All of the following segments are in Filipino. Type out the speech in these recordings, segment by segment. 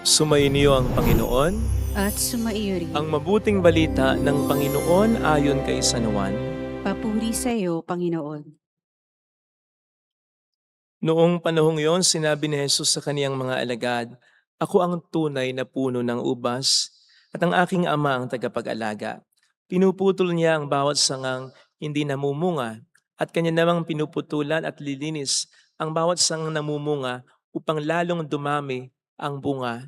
Sumainyo ang Panginoon, At sumaiyo rin. ang mabuting balita ng Panginoon ayon kay San Juan. Papuri sa iyo, Panginoon. Noong panahong yon, sinabi ni Jesus sa kaniyang mga alagad, "Ako ang tunay na puno ng ubas at ang aking Ama ang tagapag-alaga. Pinuputol niya ang bawat sangang hindi namumunga at kanya namang pinuputulan at lilinis ang bawat sangang namumunga upang lalong dumami ang bunga.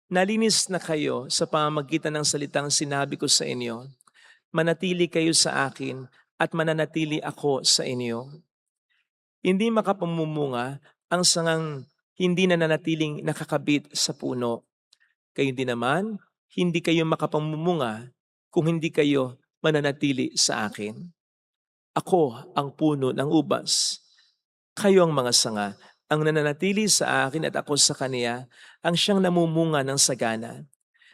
Nalinis na kayo sa pamamagitan ng salitang sinabi ko sa inyo. Manatili kayo sa akin at mananatili ako sa inyo. Hindi makapamumunga ang sangang hindi nananatiling nakakabit sa puno. Kayo din naman, hindi kayo makapamumunga kung hindi kayo mananatili sa akin. Ako ang puno ng ubas. Kayo ang mga sanga. Ang nananatili sa akin at ako sa kaniya, ang siyang namumunga ng sagana.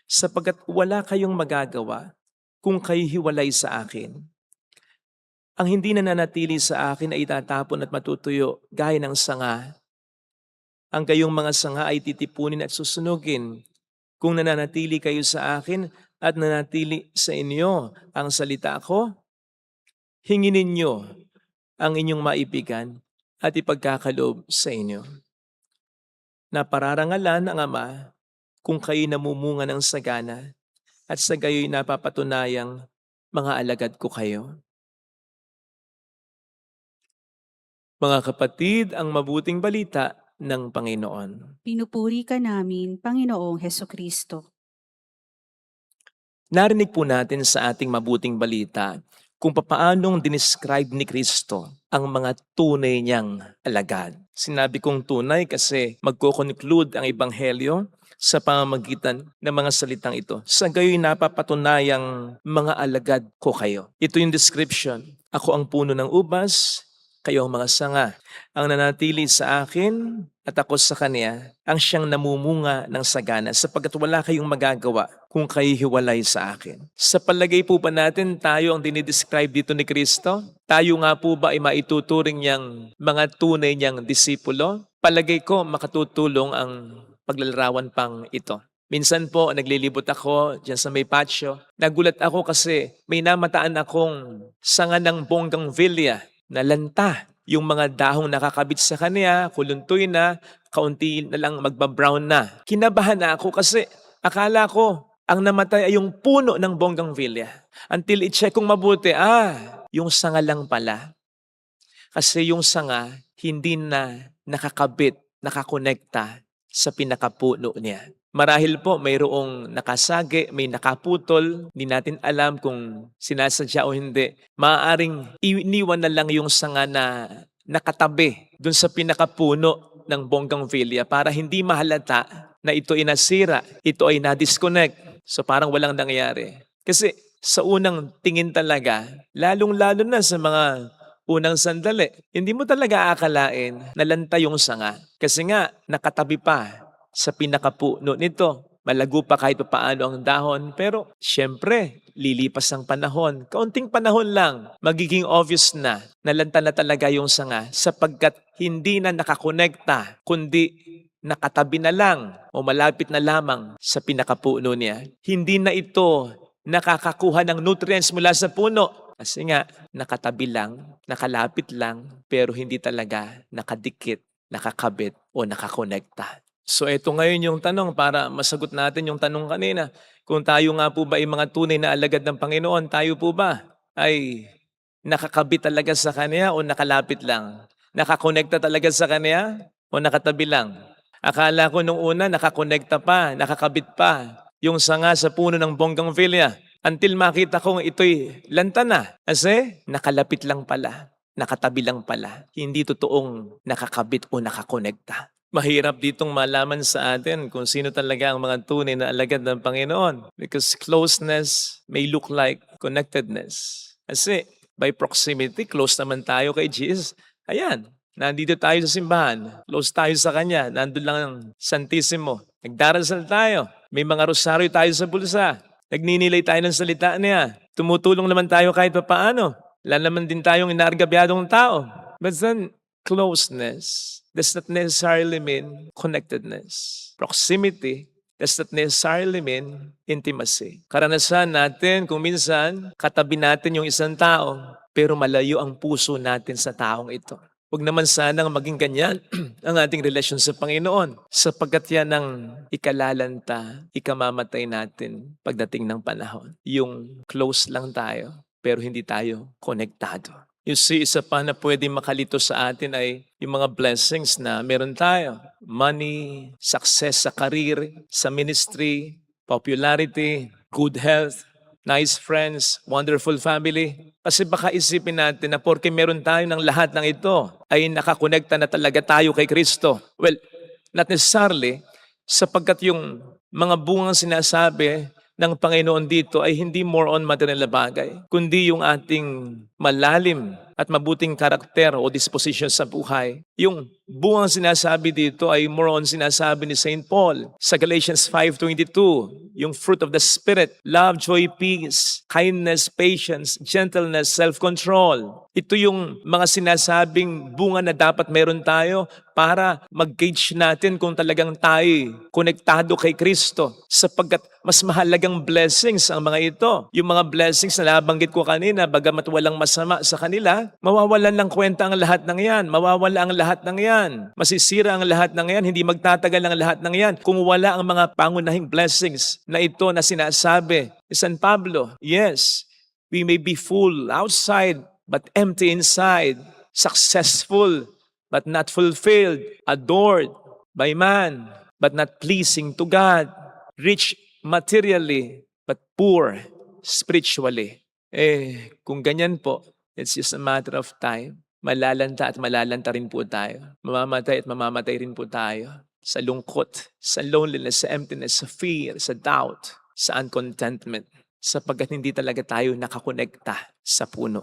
Sapagkat wala kayong magagawa kung kayo hiwalay sa akin. Ang hindi nananatili sa akin ay itatapon at matutuyo gaya ng sanga. Ang kayong mga sanga ay titipunin at susunugin. Kung nananatili kayo sa akin at nanatili sa inyo ang salita ko, hingin ninyo ang inyong maibigan at ipagkakaloob sa inyo. Napararangalan ang Ama kung kayo namumunga ng sagana at sa gayo'y napapatunayang mga alagad ko kayo." Mga kapatid, ang mabuting balita ng Panginoon. Pinupuri ka namin, Panginoong Hesukristo. Narinig po natin sa ating mabuting balita kung papaanong dinescribe ni Kristo ang mga tunay niyang alagad. Sinabi kong tunay kasi magko-conclude ang Ebanghelyo sa pamamagitan ng mga salitang ito. Sa gayo'y napapatunayang mga alagad ko kayo. Ito yung description. Ako ang puno ng ubas, kayo ang mga sanga. Ang nanatili sa akin at ako sa kanya, ang siyang namumunga ng sagana sapagkat wala kayong magagawa kung kayo hiwalay sa akin. Sa palagay po ba natin, tayo ang dinidescribe dito ni Kristo? Tayo nga po ba ay maituturing niyang mga tunay niyang disipulo? Palagay ko makatutulong ang paglalarawan pang ito. Minsan po, naglilibot ako dyan sa may patio. Nagulat ako kasi may namataan akong sanga ng bongganvillia na lanta. Yung mga dahong nakakabit sa kanya, kuluntoy na, kaunti na lang magbabrown na. Kinabahan na ako kasi akala ko ang namatay ay yung puno ng bongganvillia. Until i-check kong mabuti, yung sanga lang pala. Kasi yung sanga hindi na nakakabit, nakakonekta sa pinakapuno niya. Marahil po mayroong nakasagi, may nakaputol, hindi natin alam kung sinasadya o hindi. Maaaring iniwan na lang yung sanga na nakatabi dun sa pinakapuno ng bongganvillia para hindi mahalata na ito ay nasira, ito ay na-disconnect. So parang walang nangyari. Kasi sa unang tingin talaga, lalong-lalo na sa mga unang sandali, hindi mo talaga aakalain na lanta yung sanga. Kasi nga, nakatabi pa sa pinakapuno nito. Malago pa kahit paano ang dahon. Pero syempre, lilipas ang panahon. Kaunting panahon lang, magiging obvious na lanta na talaga yung sanga sapagkat hindi na nakakonekta, kundi nakatabi na lang o malapit na lamang sa pinakapuno niya. Hindi na ito nakakakuha ng nutrients mula sa puno. Kasi nga, nakatabi lang, nakalapit lang, pero hindi talaga nakadikit, nakakabit o nakakonekta. So ito ngayon yung tanong para masagot natin yung tanong kanina. Kung tayo nga po ba ay mga tunay na alagad ng Panginoon, tayo po ba ay nakakabit talaga sa Kanya o nakalapit lang? Nakakonekta talaga sa Kanya o nakatabi lang? Akala ko nung una nakakonekta pa, nakakabit pa yung sanga sa puno ng bongganvillia. Until makita kong ito'y lanta na. Kasi nakalapit lang pala, nakatabi lang pala. Hindi totoong nakakabit o nakakonekta. Mahirap ditong malaman sa atin kung sino talaga ang mga tunay na alagad ng Panginoon. Because closeness may look like connectedness. Kasi by proximity, close naman tayo kay Jesus. Ayan, nandito tayo sa simbahan. Close tayo sa Kanya. Nandun lang ang Santissimo. Nagdarasal tayo. May mga rosaryo tayo sa bulsa. Nagninilay tayo ng salita niya. Tumutulong naman tayo kahit paano. Wala naman din tayong inaargabyadong tao. But then, Closeness does not necessarily mean connectedness. Proximity does not necessarily mean intimacy. Karanasan natin kung minsan katabi natin yung isang tao pero malayo ang puso natin sa taong ito. Huwag naman sanang maging ganyan ang ating relasyon sa Panginoon sapagkat yan ang ikalalanta, ikamamatay natin pagdating ng panahon. Yung close lang tayo pero hindi tayo konektado. You see, isa pa na pwede makalito sa atin ay yung mga blessings na meron tayo. Money, success sa career, sa ministry, popularity, good health, nice friends, wonderful family. Kasi baka isipin natin na porke meron tayo ng lahat ng ito, ay nakakonekta na talaga tayo kay Kristo. Well, not necessarily, sapagkat yung mga bungang sinasabi ng Panginoon dito ay hindi more on material na bagay, kundi yung ating malalim at mabuting karakter o disposition sa buhay. Yung bungang sinasabi dito ay more on sinasabi ni Saint Paul sa Galatians 5:22, yung fruit of the Spirit, love, joy, peace, kindness, patience, gentleness, self-control. Ito yung mga sinasabing bunga na dapat meron tayo para mag-gauge natin kung talagang tayo konektado kay Kristo sapagkat mas mahalagang blessings ang mga ito. Yung mga blessings na nabanggit ko kanina, bagamat walang masama sa kanila, mawawalan lang kwenta ang lahat ng yan. Mawawala ang lahat ng yan. Masisira ang lahat ng yan. Hindi magtatagal ang lahat ng yan kung wala ang mga pangunahing blessings na ito na sinasabi ni San Pablo. Yes, we may be full outside but empty inside. Successful but not fulfilled. Adored by man but not pleasing to God. Rich materially but poor spiritually. Kung ganyan po, it's just a matter of time. Malalanta at malalanta rin po tayo. Mamamatay at mamamatay rin po tayo. Sa lungkot, sa loneliness, sa emptiness, sa fear, sa doubt, sa uncontentment. Sapagkat hindi talaga tayo nakakonekta sa puno.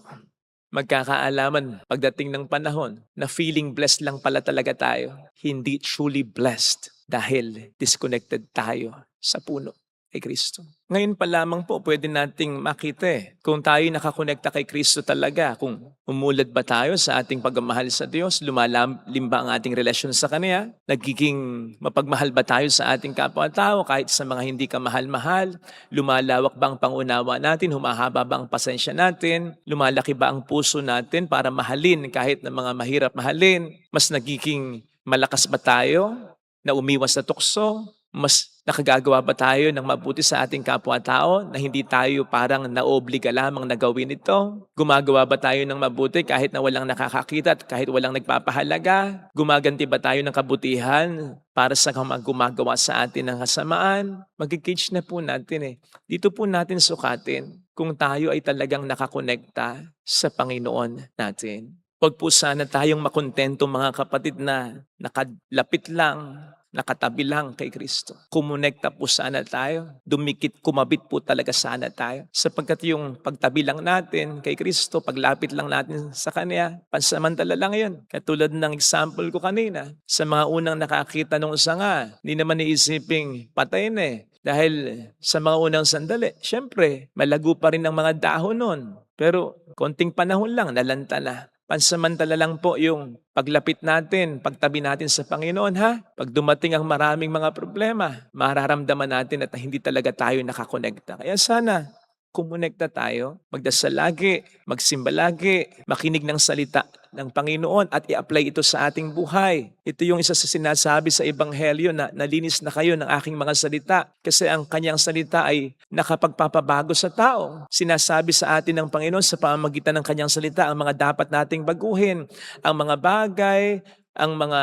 Magkakaalaman pagdating ng panahon na feeling blessed lang pala talaga tayo. Hindi truly blessed dahil disconnected tayo sa puno kay Kristo. Ngayon pa lamang po pwede nating makita kung tayo nakakonekta kay Kristo talaga, kung umulad ba tayo sa ating pagmamahal sa Diyos, lumalim ba ang ating relasyon sa Kanya, nagiging mapagmahal ba tayo sa ating kapwa-tao kahit sa mga hindi ka mahal-mahal, lumalawak ba ang pangunawa natin, humahaba ba ang pasensya natin, lumalaki ba ang puso natin para mahalin kahit na mga mahirap mahalin, mas nagiging malakas ba tayo na umiwas sa tukso, mas nakagagawa ba tayo ng mabuti sa ating kapwa-tao na hindi tayo parang naobliga lamang na gawin ito? Gumagawa ba tayo ng mabuti kahit na walang nakakakita at kahit walang nagpapahalaga? Gumaganti ba tayo ng kabutihan para sa gumagawa sa atin ng kasamaan? Mag-gauge na po natin Dito po natin sukatin kung tayo ay talagang nakakonekta sa Panginoon natin. Huwag po sana tayong makontento mga kapatid na nakalapit lang, nakatabi lang kay Kristo. Kumonekta po sana tayo. Dumikit, kumabit po talaga sana tayo. Sapagkat yung pagtabi lang natin kay Kristo, paglapit lang natin sa Kanya, pansamantala lang yun. Katulad ng example ko kanina, sa mga unang nakakita nung sanga, hindi naman iisiping patay na Dahil sa mga unang sandali, syempre, malago pa rin ang mga dahon nun. Pero konting panahon lang, nalanta na. Pansamantala lang po yung paglapit natin, pagtabi natin sa Panginoon Pag dumating ang maraming mga problema, mararamdaman natin at hindi talaga tayo nakakonekta. Kaya sana, kumonekta tayo, magdasal lagi, magsimba lagi, makinig ng salita ng Panginoon at i-apply ito sa ating buhay. Ito yung isa sa sinasabi sa Ebanghelyo na nalinis na kayo ng aking mga salita kasi ang kanyang salita ay nakapagpapabago sa tao. Sinasabi sa atin ng Panginoon sa pamamagitan ng kanyang salita ang mga dapat nating baguhin, ang mga bagay, ang mga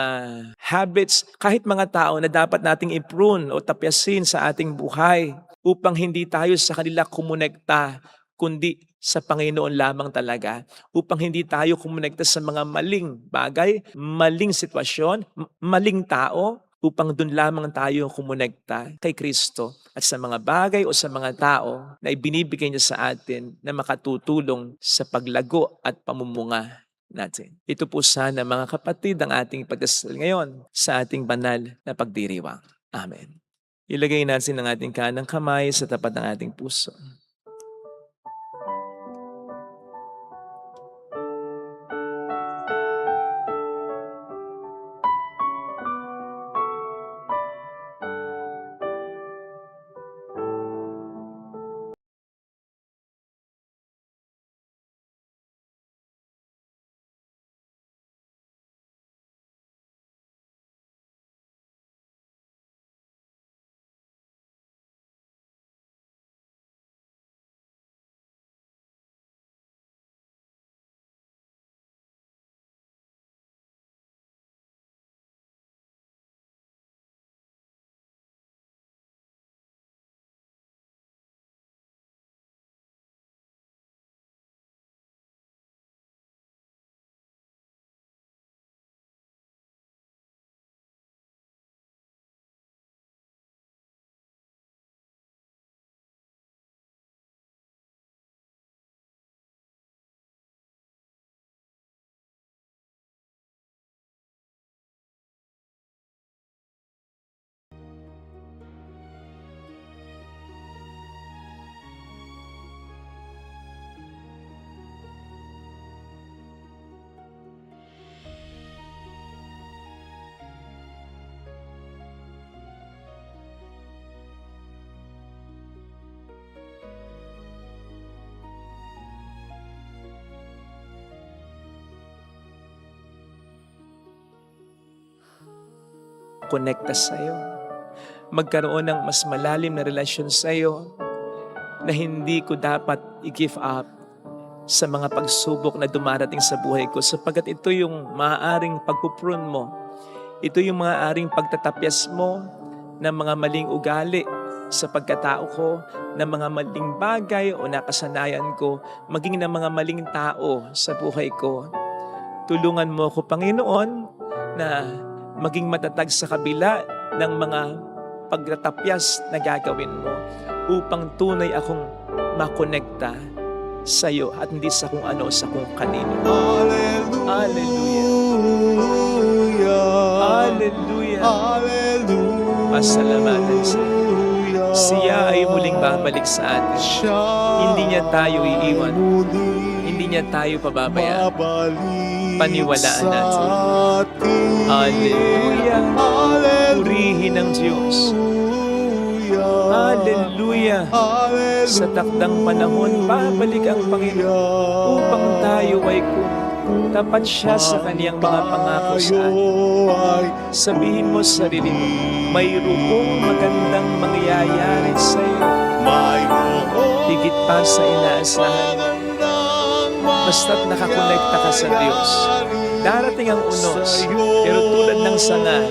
habits, kahit mga tao na dapat nating i-prune o tapyasin sa ating buhay upang hindi tayo sa kanila kumonekta, kundi sa Panginoon lamang talaga. Upang hindi tayo kumonekta sa mga maling bagay, maling sitwasyon, maling tao, upang dun lamang tayo kumonekta kay Kristo at sa mga bagay o sa mga tao na ibinibigay niya sa atin na makatutulong sa paglago at pamumunga natin. Ito po sana mga kapatid ang ating pagdasal ngayon sa ating banal na pagdiriwang. Amen. Ilagay natin ang ating kanang kamay sa tapat ng ating puso. makonekta sa'yo. Magkaroon ng mas malalim na relasyon sa'yo na hindi ko dapat i-give up sa mga pagsubok na dumarating sa buhay ko sapagkat ito yung maaaring pagpuprune mo. Ito yung maaaring pagtatapyas mo ng mga maling ugali sa pagkatao ko, ng mga maling bagay o nakasanayan ko, maging ng mga maling tao sa buhay ko. Tulungan mo ako, Panginoon, na maging matatag sa kabila ng mga pagtatapyas na gagawin mo upang tunay akong makonekta sa iyo at hindi sa kung ano, sa kung kanino. Hallelujah! Hallelujah! Pasalamatan sa iyo. Siya ay muling babalik sa atin. Hindi niya tayo iiwan. Hindi niya tayo pababayaan. Paniwalaan natin. Hallelujah! Purihin ang Diyos. Hallelujah! Sa takdang panahon, babalik ang Panginoon upang tayo ay tapat siya sa kaniyang mga pangako sa atin. Sabihin mo sa sarili mo, mayroong magandang mangyayari sa iyo. Higit pa sa inaasahan mo. Basta't nakakonekta ka sa Diyos. Darating ang unos, pero tulad ng sanga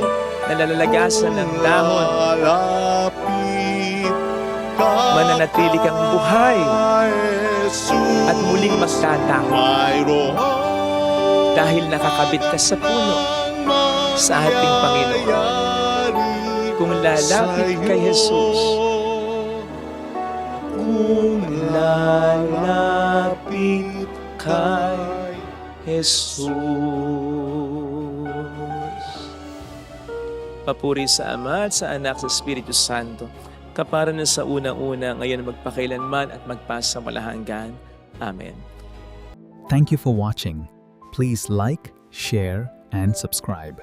na nalalagasan ng dahon, mananatili kang buhay at muling magtatahon dahil nakakabit ka sa puno sa ating Panginoon. Kung lalapit kay Jesus, kung lalapit kay Jesus. Papuri sa Ama at sa Anak sa Espiritu Santo, kapara na sa unang-una, ngayon magpakailanman at magpasamalahanggan. Amen. Thank you for watching. Please like, share, and subscribe.